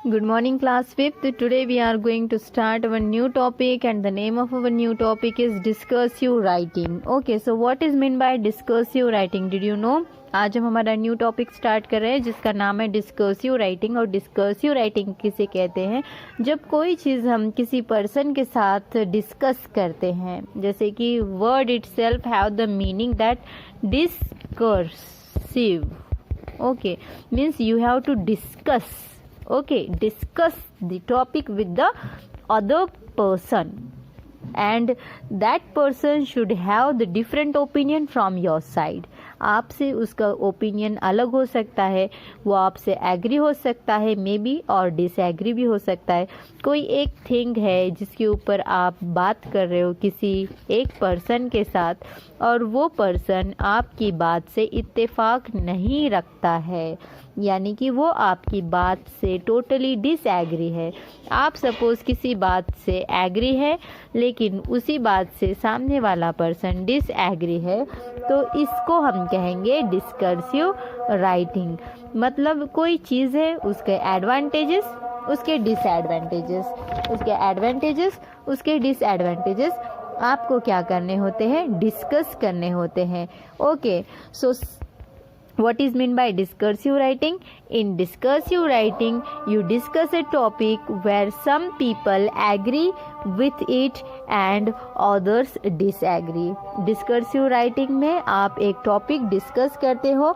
Good morning, class 5th. Today we are going to start our new topic, and the name of our new topic is discursive writing. Okay, so what is meant by discursive writing? Did you know? आज हम हमारा new topic start कर रहे हैं जिसका नाम है discursive writing. और डिस्कर्सिव राइटिंग किसे कहते हैं? जब कोई चीज़ हम किसी पर्सन के साथ डिस्कस करते हैं, जैसे कि word itself have the meaning that discursive, okay, means you have to discuss, discuss the topic with the other person, and that person should have the different opinion from your side. आपसे उसका opinion अलग हो सकता है, वो आपसे agree हो सकता है मे बी, और डिसएग्री भी हो सकता है। कोई एक थिंग है जिसके ऊपर आप बात कर रहे हो किसी एक पर्सन के साथ, और वो पर्सन आपकी बात से इत्तेफाक नहीं रखता है, यानी कि वो आपकी बात से टोटली डिसएग्री है। आप सपोज़ किसी बात से एग्री है लेकिन उसी बात से सामने वाला पर्सन डिसएग्री है, तो इसको हम कहेंगे डिस्कर्सिव राइटिंग। मतलब कोई चीज़ है, उसके एडवांटेजेस, उसके डिसएडवांटेजेस, उसके डिसएडवांटेजेस आपको क्या करने होते हैं? डिस्कस करने होते हैं। Okay, so what is meant by discursive writing? In discursive writing, you discuss a topic where some people agree with it and others disagree. Discursive writing में आप एक टॉपिक डिस्कस करते हो,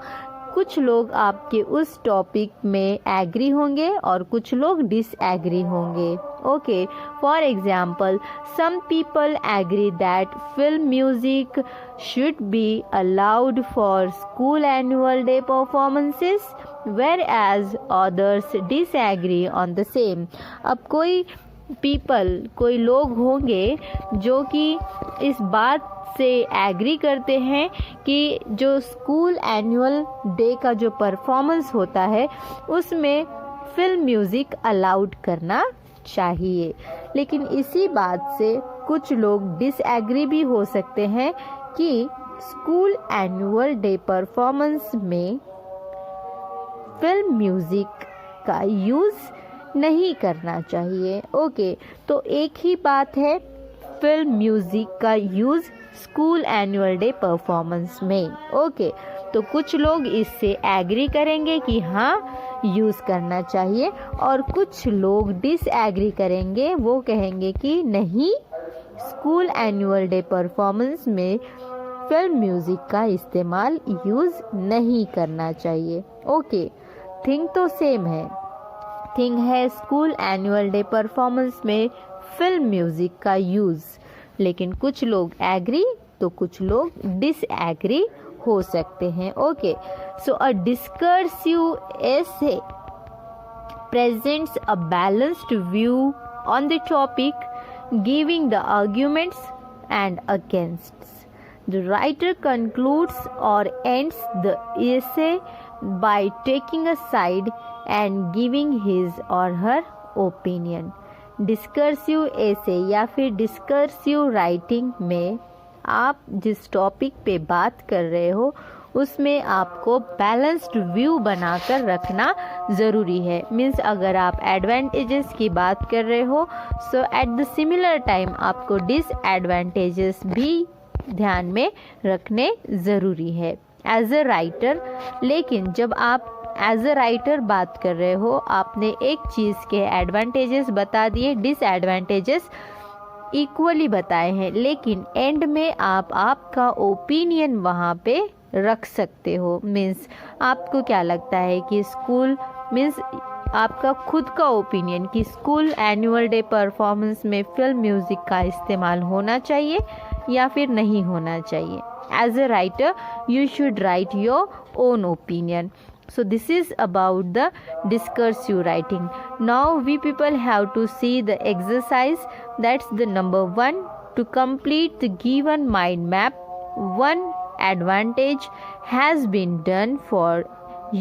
कुछ लोग आपके उस टॉपिक में एग्री होंगे और कुछ लोग डिसएग्री होंगे। Okay, for example, some people agree that film music should be allowed for school annual day performances, whereas others disagree on the same. अब कोई लोग होंगे जो कि इस बात से एग्री करते हैं कि जो स्कूल एनुअल डे का जो परफॉर्मेंस होता है उसमें फिल्म म्यूज़िक अलाउड करना चाहिए, लेकिन इसी बात से कुछ लोग डिसएग्री भी हो सकते हैं कि स्कूल एनुअल डे परफॉर्मेंस में फिल्म म्यूज़िक का यूज़ नहीं करना चाहिए। ओके, तो एक ही बात है फिल्म म्यूज़िक का use school annual day performance में। ओके, तो कुछ लोग इससे एग्री करेंगे कि हाँ यूज़ करना चाहिए, और कुछ लोग डिसएग्री करेंगे, वो कहेंगे कि नहीं, स्कूल एनुअल डे परफॉर्मेंस में फिल्म म्यूज़िक का इस्तेमाल यूज़ नहीं करना चाहिए। ओके, थिंग तो सेम है, थिंग है स्कूल एनुअल डे परफॉर्मेंस में फिल्म म्यूज़िक का यूज़, लेकिन कुछ लोग एग्री तो कुछ लोग डिसएग्री हो सकते हैं। Okay, so a discursive essay presents a balanced view on the topic, giving the arguments and againsts. The writer concludes or ends the essay by taking a side and giving his or her opinion. Discursive essay या फिर discursive writing में आप जिस topic पे बात कर रहे हो उसमें आपको बैलेंस्ड व्यू बनाकर रखना ज़रूरी है। मीन्स अगर आप एडवांटेजेस की बात कर रहे हो, सो एट द सिमिलर टाइम आपको डिसएडवांटेजेस भी ध्यान में रखने ज़रूरी है एज अ राइटर। लेकिन जब आप एज अ राइटर बात कर रहे हो, आपने एक चीज़ के एडवांटेजेस बता दिए, डिसएडवांटेजेस इक्वली बताए हैं, लेकिन एंड में आप आपका ओपिनियन वहाँ पे रख सकते हो। मीन्स आपको क्या लगता है कि स्कूल, मीन्स आपका खुद का ओपिनियन कि स्कूल एनुअल डे परफॉर्मेंस में फिल्म म्यूज़िक का इस्तेमाल होना चाहिए या फिर नहीं होना चाहिए। As a writer you should write your own opinion. So this is about the discursive writing. Now we people have to see the exercise. That's the number 1. To complete the given mind map, one advantage has been done for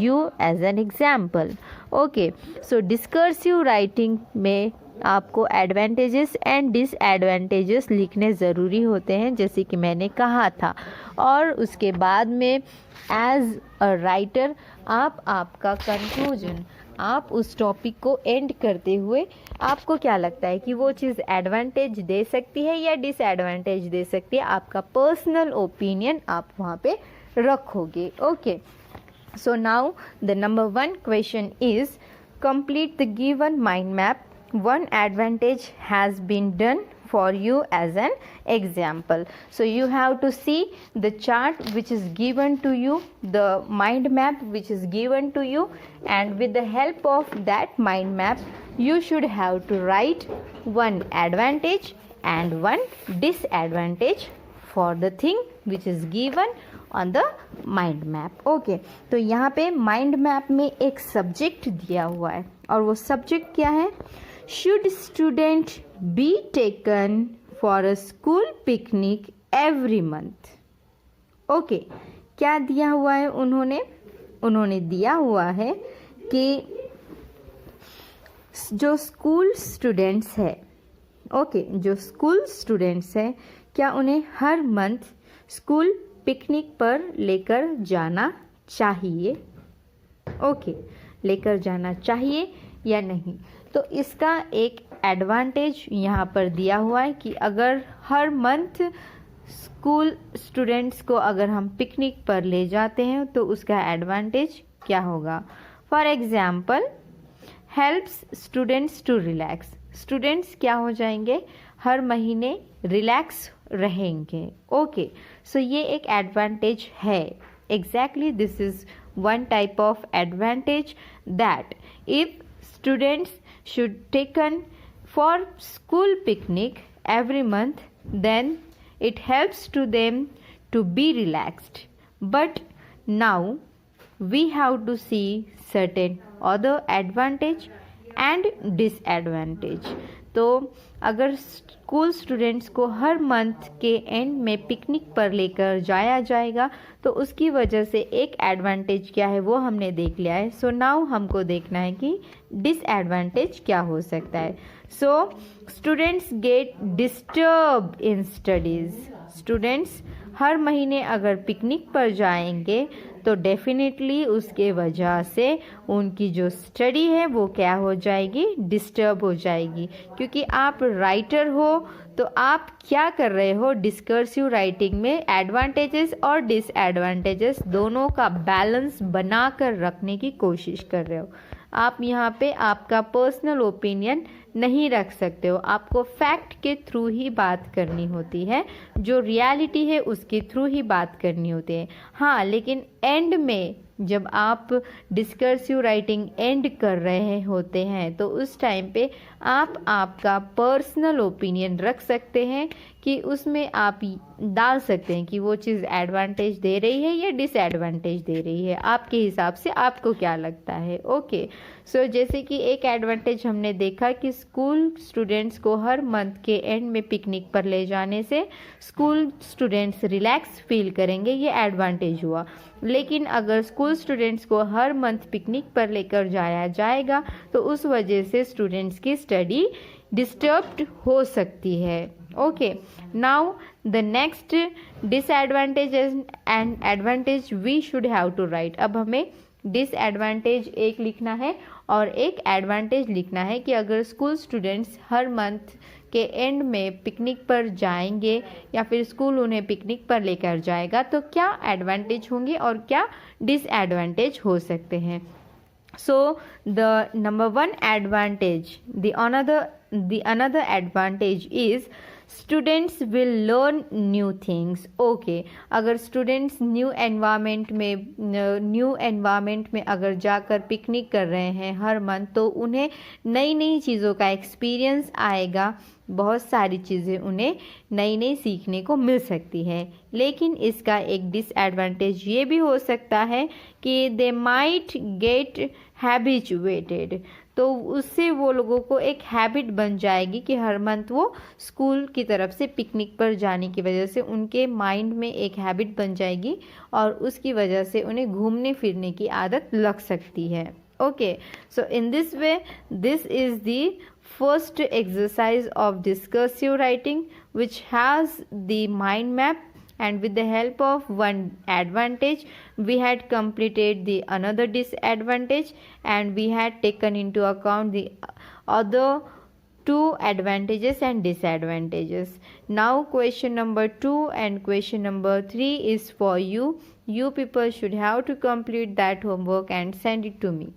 you as an example. Okay, so discursive writing में आपको advantages and disadvantages लिखने ज़रूरी होते हैं, जैसे कि मैंने कहा था। और उसके बाद में एज अ राइटर आप आपका कंक्लूजन, आप उस टॉपिक को एंड करते हुए आपको क्या लगता है कि वो चीज़ एडवांटेज दे सकती है या डिसएडवांटेज दे सकती है, आपका पर्सनल ओपिनियन आप वहाँ पे रखोगे। Okay, so now the number 1 question is complete the given mind map. One advantage has been done for you as an example. So you have to see the chart which is given to you, the mind map which is given to you, and with the help of that mind map you should have to write one advantage and one disadvantage for the thing which is given on the mind map. Okay, तो यहाँ पे mind map में एक subject दिया हुआ है और वो सब्जेक्ट क्या है? Should student be taken for a school picnic every month. Okay, क्या दिया हुआ है उन्होंने दिया हुआ है कि जो स्कूल स्टूडेंट्स है, ओके, जो स्कूल स्टूडेंट्स है क्या उन्हें हर मंथ स्कूल पिकनिक पर लेकर जाना चाहिए? ओके, लेकर जाना चाहिए या नहीं? तो इसका एक एडवांटेज यहाँ पर दिया हुआ है कि अगर हर मंथ स्कूल स्टूडेंट्स को अगर हम पिकनिक पर ले जाते हैं तो उसका एडवांटेज क्या होगा? For example, helps students to relax. Students क्या हो जाएंगे? हर महीने रिलैक्स रहेंगे। ओके, सो ये एक एडवांटेज है। Exactly this is one type of advantage that if students should taken for school picnic every month, then it helps to them to be relaxed. But now we have to see certain other advantage and disadvantage. तो अगर school students को हर month के and में picnic पर लेकर जाया जाएगा तो उसकी वजह से एक एडवांटेज क्या है वो हमने देख लिया है। सो नाउ हमको देखना है कि डिसएडवांटेज क्या हो सकता है। So students get disturb in studies. Students हर महीने अगर पिकनिक पर जाएंगे तो डेफिनेटली उसके वजह से उनकी जो स्टडी है वो क्या हो जाएगी? डिस्टर्ब हो जाएगी। क्योंकि आप राइटर हो तो आप क्या कर रहे हो? डिस्कर्सिव राइटिंग में एडवांटेजेस और डिसएडवांटेजेस दोनों का बैलेंस बना कर रखने की कोशिश कर रहे हो। आप यहाँ पे आपका पर्सनल ओपिनियन नहीं रख सकते हो, आपको फैक्ट के थ्रू ही बात करनी होती है, जो रियलिटी है उसके थ्रू ही बात करनी होती है। हाँ, लेकिन एंड में जब आप डिस्कर्सिव राइटिंग एंड कर रहे होते हैं तो उस टाइम पे आप आपका पर्सनल ओपिनियन रख सकते हैं कि उसमें आप डाल सकते हैं कि वो चीज़ एडवांटेज दे रही है या डिसएडवांटेज दे रही है, आपके हिसाब से आपको क्या लगता है। ओके, सो जैसे कि एक एडवांटेज हमने देखा कि स्कूल स्टूडेंट्स को हर मंथ के एंड में पिकनिक पर ले जाने से स्कूल स्टूडेंट्स रिलैक्स फील करेंगे, ये एडवांटेज हुआ। लेकिन अगर स्कूल स्टूडेंट्स को हर मंथ पिकनिक पर लेकर जाया जाएगा तो उस वजह से स्टूडेंट्स की स्टडी डिस्टर्ब्ड हो सकती है। Okay, now the next disadvantage and advantage we should have to write. अब हमें डिसएडवांटेज एक लिखना है और एक एडवांटेज लिखना है कि अगर स्कूल स्टूडेंट्स हर मंथ के एंड में पिकनिक पर जाएंगे या फिर स्कूल उन्हें पिकनिक पर लेकर जाएगा तो क्या एडवांटेज होंगे और क्या डिसएडवांटेज हो सकते हैं। So the number one advantage, the another advantage is students will learn new things. Okay, अगर students न्यू एनवायरनमेंट में अगर जाकर पिकनिक कर रहे हैं हर मंथ तो उन्हें नई नई चीज़ों का एक्सपीरियंस आएगा, बहुत सारी चीज़ें उन्हें नई नई सीखने को मिल सकती है। लेकिन इसका एक डिसएडवांटेज ये भी हो सकता है कि दे माइट गेट हैबिचुएटेड, तो उससे वो लोगों को एक हैबिट बन जाएगी कि हर मंथ वो स्कूल की तरफ से पिकनिक पर जाने की वजह से उनके माइंड में एक हैबिट बन जाएगी और उसकी वजह से उन्हें घूमने फिरने की आदत लग सकती है। Okay, so in this way, this is the first exercise of discursive writing, which has the mind map, and with the help of one advantage we had completed the another disadvantage, and we had taken into account the other two advantages and disadvantages. Now question number 2 and question number 3 is for you. You people should have to complete that homework and send it to me.